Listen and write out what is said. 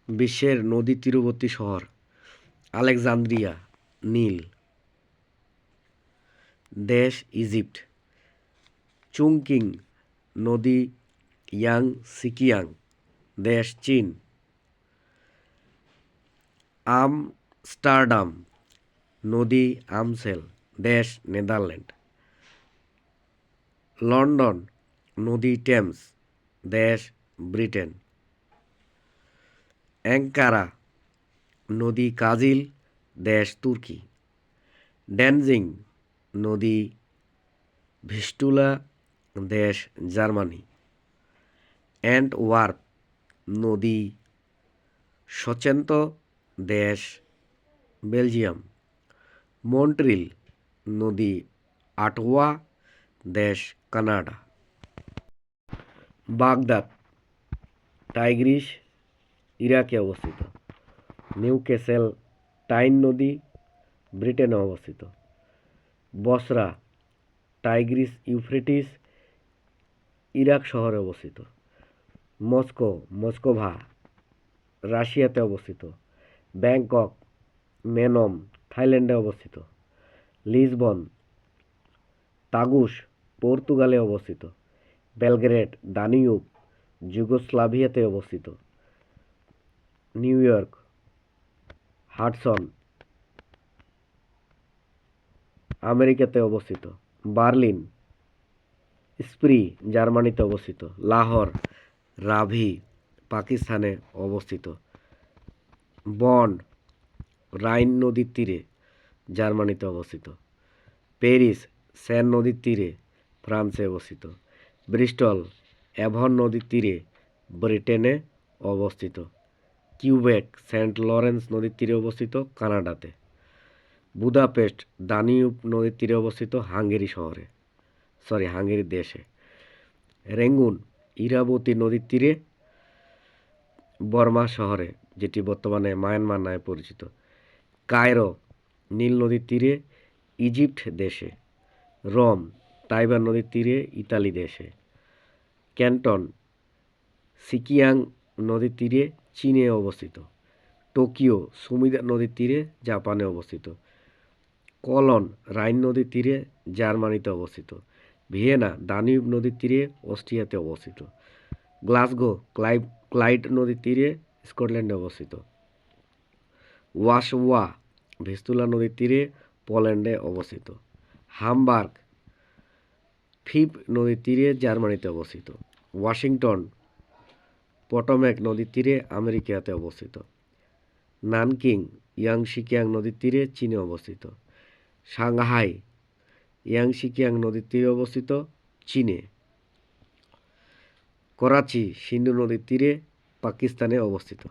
বিশ্বের নদী তীরবর্তী শহর আলেকজান্দ্রিয়া, নীল। দেশ ইজিপ্ট। চুংকিং নদী ইয়াংসিকিয়াং, দেশ চীন। আমস্টারডাম নদী আমসেল, দেশ নেদারল্যান্ড। লন্ডন নদী টেমস, দেশ ব্রিটেন। অ্যাঙ্কারা নদী কাজিল, দেশ তুর্কি। ড্যানজিং নদী ভিস্টুলা, দেশ জার্মানি। অ্যান্টওয়ার্প নদী সচেন্ত, দেশ বেলজিয়াম। মন্ট্রিল নদী আটওয়া, দেশ কানাডা। বাগদাদ টাইগ্রিস, ইরাকে অবস্থিত। নিউক্যাসল টাইন নদী, ব্রিটেনে অবস্থিত। বসরা টাইগ্রিস ইউফ্রেটিস, ইরাক শহরে অবস্থিত। মস্কোভা রাশিয়াতে অবস্থিত। ব্যাংকক মেনম থাইল্যান্ডে অবস্থিত। লিসবন তাগুস পর্তুগালে অবস্থিত। বেলগ্রেড দানিউব যুগোস্লাভিয়াতে অবস্থিত। নিউ ইয়র্ক হাডসন আমেরিকাতে অবস্থিত। বার্লিন স্প্রি জার্মানিতে অবস্থিত। লাহোর রাভি পাকিস্তানে অবস্থিত। বন্ড রাইন নদীর তীরে জার্মানিতে অবস্থিত। প্যারিস সেন নদীর তীরে ফ্রান্সে অবস্থিত। ব্রিস্টল অ্যাভন নদীর তীরে ব্রিটেনে অবস্থিত। কিউবেক সেন্ট লরেন্স নদীর তীরে অবস্থিত, কানাডাতে। বুদাপেস্ট দানিউব নদীর তীরে অবস্থিত, হাঙ্গেরি দেশে। রেঙ্গুন ইরাবতী নদীর তীরে বর্মা শহরে, যেটি বর্তমানে মায়ানমার নামে পরিচিত। কায়রো নীল নদীর তীরে ইজিপ্ট দেশে। রোম টাইবার নদীর তীরে ইতালি দেশে। ক্যান্টন সিকিয়াং নদীর তীরে চীনে অবস্থিত। টোকিও সুমিদা নদীর তীরে জাপানে অবস্থিত। কলন রাইন নদীর তীরে জার্মানিতে অবস্থিত। ভিয়েনা দানিউব নদীর তীরে অস্ট্রিয়াতে অবস্থিত। গ্লাসগো ক্লাইড নদীর তীরে স্কটল্যান্ডে অবস্থিত। ওয়াশওয়া ভিস্তুলা নদীর তীরে পোল্যান্ডে অবস্থিত। হামবার্গ ফিব নদীর তীরে জার্মানিতে অবস্থিত। ওয়াশিংটন পটোম্যাক নদীর তীরে আমেরিকাতে অবস্থিত। নানকিং ইয়াংশিকিয়াং নদীর তীরে চীনে অবস্থিত। সাংহাই ইয়াংশিকিয়াং নদীর তীরে অবস্থিত, চীনে। করাচি সিন্ধু নদীর তীরে পাকিস্তানে অবস্থিত।